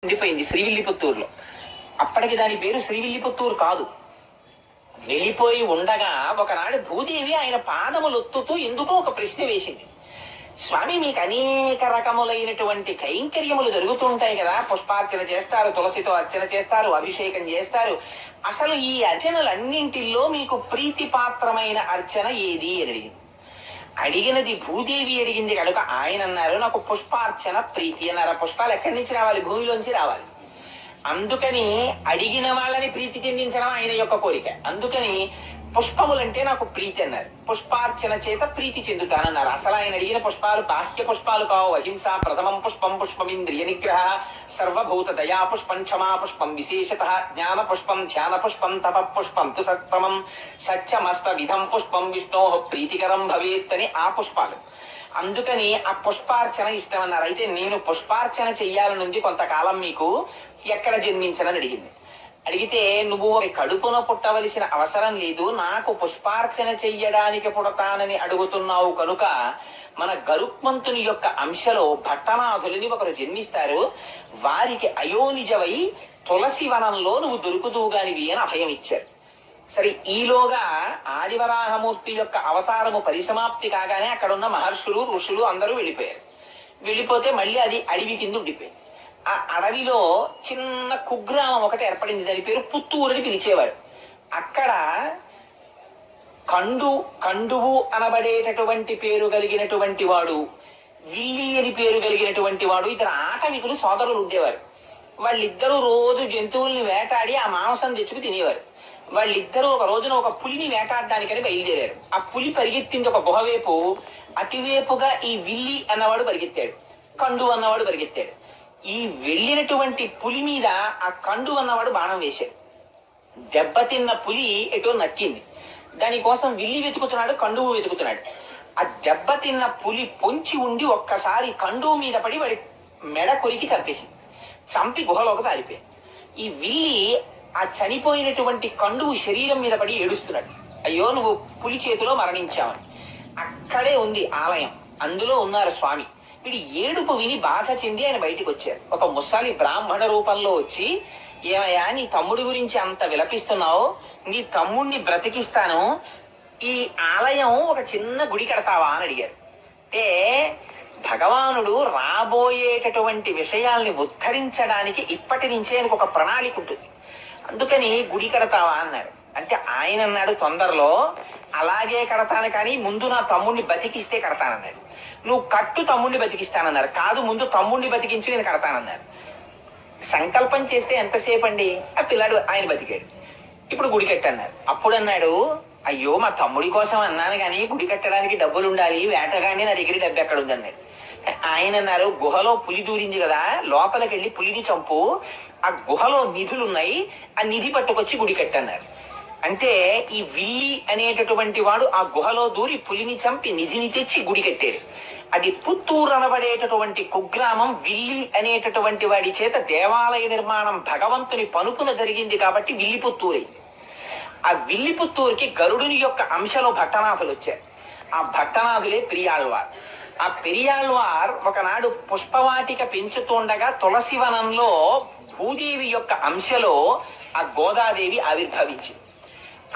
ఉండిపోయింది శ్రీవిల్లిపుత్తూరులో. అప్పటికి దాని పేరు శ్రీవిల్లిపుత్తూరు కాదు. వెళ్ళిపోయి ఉండగా ఒకనాడు భూదేవి ఆయన పాదములొత్తుతూ ఎందుకో ఒక ప్రశ్న వేసింది. స్వామి, మీకు అనేక రకములైనటువంటి కైంకర్యములు జరుగుతుంటాయి కదా, పుష్పార్చన చేస్తారు, తులసితో అర్చన చేస్తారు, అభిషేకం చేస్తారు. అసలు ఈ అర్చనలన్నింటిలో మీకు ప్రీతిపాత్రమైన అర్చన ఏది అని అడిగింది. అడిగినది భూదేవి అడిగింది కనుక ఆయన అన్నారు, నాకు పుష్పార్చన ప్రీతి అన్నారు. పుష్పాలు ఎక్కడి నుంచి రావాలి? భూమిలోంచి రావాలి. అందుకని అడిగిన వాళ్ళని ప్రీతి చెందించడం ఆయన యొక్క కోరిక. అందుకని పుష్పములంటే నాకు ప్రీతి అన్నారు. పుష్పార్చన చేత ప్రీతి చెందుతానన్నారు. అసలు ఆయన అడిగిన పుష్పాలు బాహ్య పుష్పాలు కావు. అహింస ప్రథమం పుష్పం, పుష్పమింద్రియ నిగ్రహ, సర్వభూత దయా పుష్పం, క్షమా పుష్పం, విశేషత జ్ఞాన పుష్పం, ధ్యాన పుష్పం, తప పుష్పం, తు సత్తమం సత్యమష్ట విధం పుష్పం, విష్ణో ప్రీతికరం భవేత్ అని ఆ పుష్పాలు. అందుకని ఆ పుష్పార్చన ఇష్టం అన్నారు. అయితే నేను పుష్పార్చన చెయ్యాలనుంది కొంతకాలం, మీకు ఎక్కడ జన్మించనని అడిగింది. అడిగితే, నువ్వు కడుపున పుట్టవలసిన అవసరం లేదు, నాకు పుష్పార్చన చెయ్యడానికి పుడతానని అడుగుతున్నావు కనుక మన గరుత్మంతుని యొక్క అంశలో భట్టనాథులని ఒకరు జన్మిస్తారు, వారికి అయోనిజవై తులసి వనంలో నువ్వు దొరుకుదువుగానివి అని అభయం ఇచ్చారు. సరే, ఈలోగా ఆదివరాహమూర్తి యొక్క అవతారము పరిసమాప్తి కాగానే అక్కడున్న మహర్షులు ఋషులు అందరూ వెళ్ళిపోయారు. వెళ్ళిపోతే మళ్ళీ అది అడవి కింద ఉండిపోయింది. ఆ అడవిలో చిన్న కుగ్రామం ఒకటి ఏర్పడింది. దాని పేరు పుత్తూరుని పిలిచేవారు. అక్కడ కండువు అనబడేటటువంటి పేరు కలిగినటువంటి వాడు, విల్లి అని పేరు కలిగినటువంటి వాడు, ఇతర ఆటవికులు సోదరులు ఉండేవారు. వాళ్ళిద్దరూ రోజు జంతువుల్ని వేటాడి ఆ మాంసం తెచ్చుకు తినేవారు. వాళ్ళిద్దరూ ఒక రోజున ఒక పులిని వేటాడడానికని బయలుదేరారు. ఆ పులి పరిగెత్తింది ఒక గుహ వైపు. అటువైపుగా ఈ విల్లి అన్నవాడు పరిగెత్తాడు, కండు అన్నవాడు పరిగెత్తాడు. ఈ వెళ్ళినటువంటి పులి మీద ఆ కండు అన్నవాడు బాణం వేశాడు. దెబ్బతిన్న పులి ఎటో నక్కింది. దానికోసం విల్లి వెతుకుతున్నాడు, కండువు వెతుకుతున్నాడు. ఆ దెబ్బతిన్న పులి పొంచి ఉండి ఒక్కసారి కండువు మీద పడి వాడి మెడ కొరికి చంపేసింది. చంపి గుహలోకి పారిపోయింది. ఈ విల్లి ఆ చనిపోయినటువంటి కండువు శరీరం మీద పడి ఏడుస్తున్నాడు, అయ్యో నువ్వు పులి చేతిలో మరణించావని. అక్కడే ఉంది ఆలయం, అందులో ఉన్నారు స్వామి. వీడి ఏడుపు విని బాధ చెంది ఆయన బయటికి వచ్చారు. ఒక ముసలి బ్రాహ్మణ రూపంలో వచ్చి, ఏమయ్యా నీ తమ్ముడి గురించి అంత విలపిస్తున్నావు, నీ తమ్ముడిని బ్రతికిస్తాను, ఈ ఆలయం ఒక చిన్న గుడి కడతావా అని అడిగారు. అంటే భగవానుడు రాబోయేటటువంటి విషయాల్ని ఉద్ధరించడానికి ఇప్పటి నుంచే ఆయనకు ఒక ప్రణాళిక ఉంటుంది. అందుకని గుడి కడతావా అన్నారు. అంటే ఆయన అన్నాడు, తొందరలో అలాగే కడతాను, కానీ ముందు నా తమ్ముడిని బతికిస్తే కడతానన్నాడు. నువ్వు కట్టు, తమ్ముడిని బతికిస్తానన్నారు. కాదు, ముందు తమ్ముడిని బతికించి నేను కడతానన్నారు. సంకల్పం చేస్తే ఎంతసేపు అండి? ఆ పిల్లాడు ఆయన బతికాడు. ఇప్పుడు గుడి కట్టన్నారు. అప్పుడు అన్నాడు, అయ్యో మా తమ్ముడి కోసం అన్నాను కానీ గుడి కట్టడానికి డబ్బులు ఉండాలి, వేటగానే నా దగ్గర డబ్బు ఎక్కడ ఉంది అన్నాడు. ఆయన అన్నారు, గుహలో పులి దూరింది కదా, లోపలికి వెళ్ళి పులిని చంపు, ఆ గుహలో నిధులున్నాయి, ఆ నిధి పట్టుకొచ్చి గుడి కట్టన్నారు. అంటే ఈ విల్లి అనేటటువంటి వాడు ఆ గుహలో దూరి పులిని చంపి నిధిని తెచ్చి గుడి కట్టాడు. అది పుత్తూరు అనబడేటటువంటి కుగ్రామం విల్లి అనేటటువంటి వాడి చేత దేవాలయ నిర్మాణం భగవంతుని పనుపున జరిగింది కాబట్టి విల్లిపుత్తూరు అయింది. ఆ విల్లిపుత్తూరుకి గరుడుని యొక్క అంశలో భట్టనాథులు వచ్చారు. ఆ భట్టనాథులే పెరియాళ్వార్. ఆ పెరియాళ్వార్ ఒకనాడు పుష్పవాటిక పెంచుతుండగా తులసివనంలో భూదేవి యొక్క అంశలో ఆ గోదాదేవి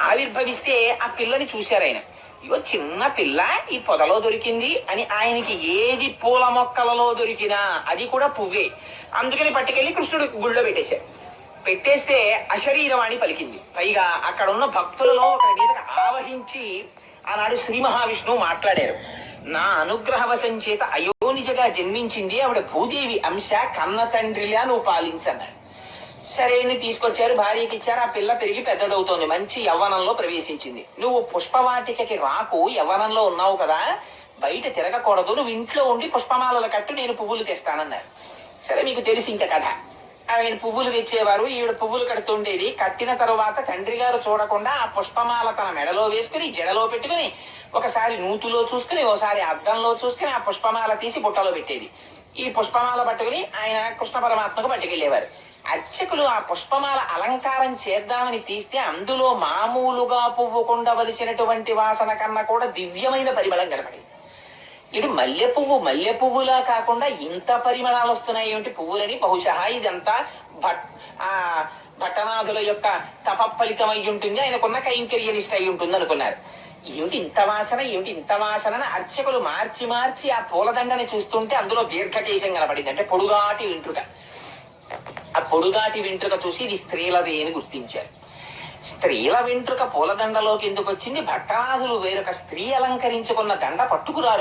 ఆవిర్భవిస్తే ఆ పిల్లని చూశారు ఆయన. ఇగో చిన్న పిల్ల ఈ పొదలో దొరికింది అని ఆయనకి ఏది పూల మొక్కలలో దొరికినా అది కూడా పువ్వే. అందుకని పట్టుకెళ్లి కృష్ణుడి గుళ్ళో పెట్టేస్తే అశరీరవాణి పలికింది. పైగా అక్కడ ఉన్న భక్తులలో ఒకరి మీదకి ఆవహించి ఆనాడు శ్రీ మహావిష్ణువు మాట్లాడారు. నా అనుగ్రహవశం చేత అయోనిజగా జన్మించింది ఆవిడ భూదేవి అంశ, కన్న తండ్రిలా నువ్వు పాలించన్నాడు. సరే తీసుకొచ్చారు, భార్యకి ఇచ్చారు. ఆ పిల్ల పెరిగి పెద్దదవుతోంది, మంచి యవ్వనంలో ప్రవేశించింది. నువ్వు పుష్పవాటికకి రాకు, యవ్వనంలో ఉన్నావు కదా, బయట తిరగకూడదు, నువ్వు ఇంట్లో ఉండి పుష్పమాలల కట్టు, నేను పువ్వులు తెస్తానన్నారు. సరే, మీకు తెలిసి ఇంత కథ. ఆయన పువ్వులు తెచ్చేవారు, ఈవిడ పువ్వులు కడుతుండేది. కట్టిన తరువాత తండ్రి గారు చూడకుండా ఆ పుష్పమాల తన మెడలో వేసుకుని జడలో పెట్టుకుని ఒకసారి నూతులో చూసుకుని ఒకసారి అద్దంలో చూసుకుని ఆ పుష్పమాల తీసి బుట్టలో పెట్టేది. ఈ పుష్పమాల పట్టుకుని ఆయన కృష్ణ పరమాత్మకు పట్టుకెళ్లేవారు. అర్చకులు ఆ పుష్పమాల అలంకారం చేద్దామని తీస్తే అందులో మామూలుగా పువ్వు కొండవలసినటువంటి వాసన కన్నా కూడా దివ్యమైన పరిమళం కనపడింది. ఇటు మల్లె పువ్వులా కాకుండా ఇంత పరిమళాలు వస్తున్నాయి ఏమిటి పువ్వులని, బహుశా ఇదంతా ఆ భట్టనాథుల యొక్క తప ఫలితం అయి ఉంటుంది, ఆయనకున్న కైంకర్య నిష్ట అయి ఉంటుంది అనుకున్నారు. ఏమిటి ఇంత వాసన అని అర్చకులు మార్చి మార్చి ఆ పూలదండని చూస్తుంటే అందులో దీర్ఘకేశం కనపడింది, అంటే పొడుగాటి వెంట్రుక. ఆ పొడుగాటి వెంట్రుక చూసి ఇది స్త్రీలది అని గుర్తించారు. స్త్రీల వెంట్రుక పూలదండలోకి ఎందుకు వచ్చింది? భట్టనాథులు వేరొక స్త్రీ అలంకరించుకున్న దండ పట్టుకురారు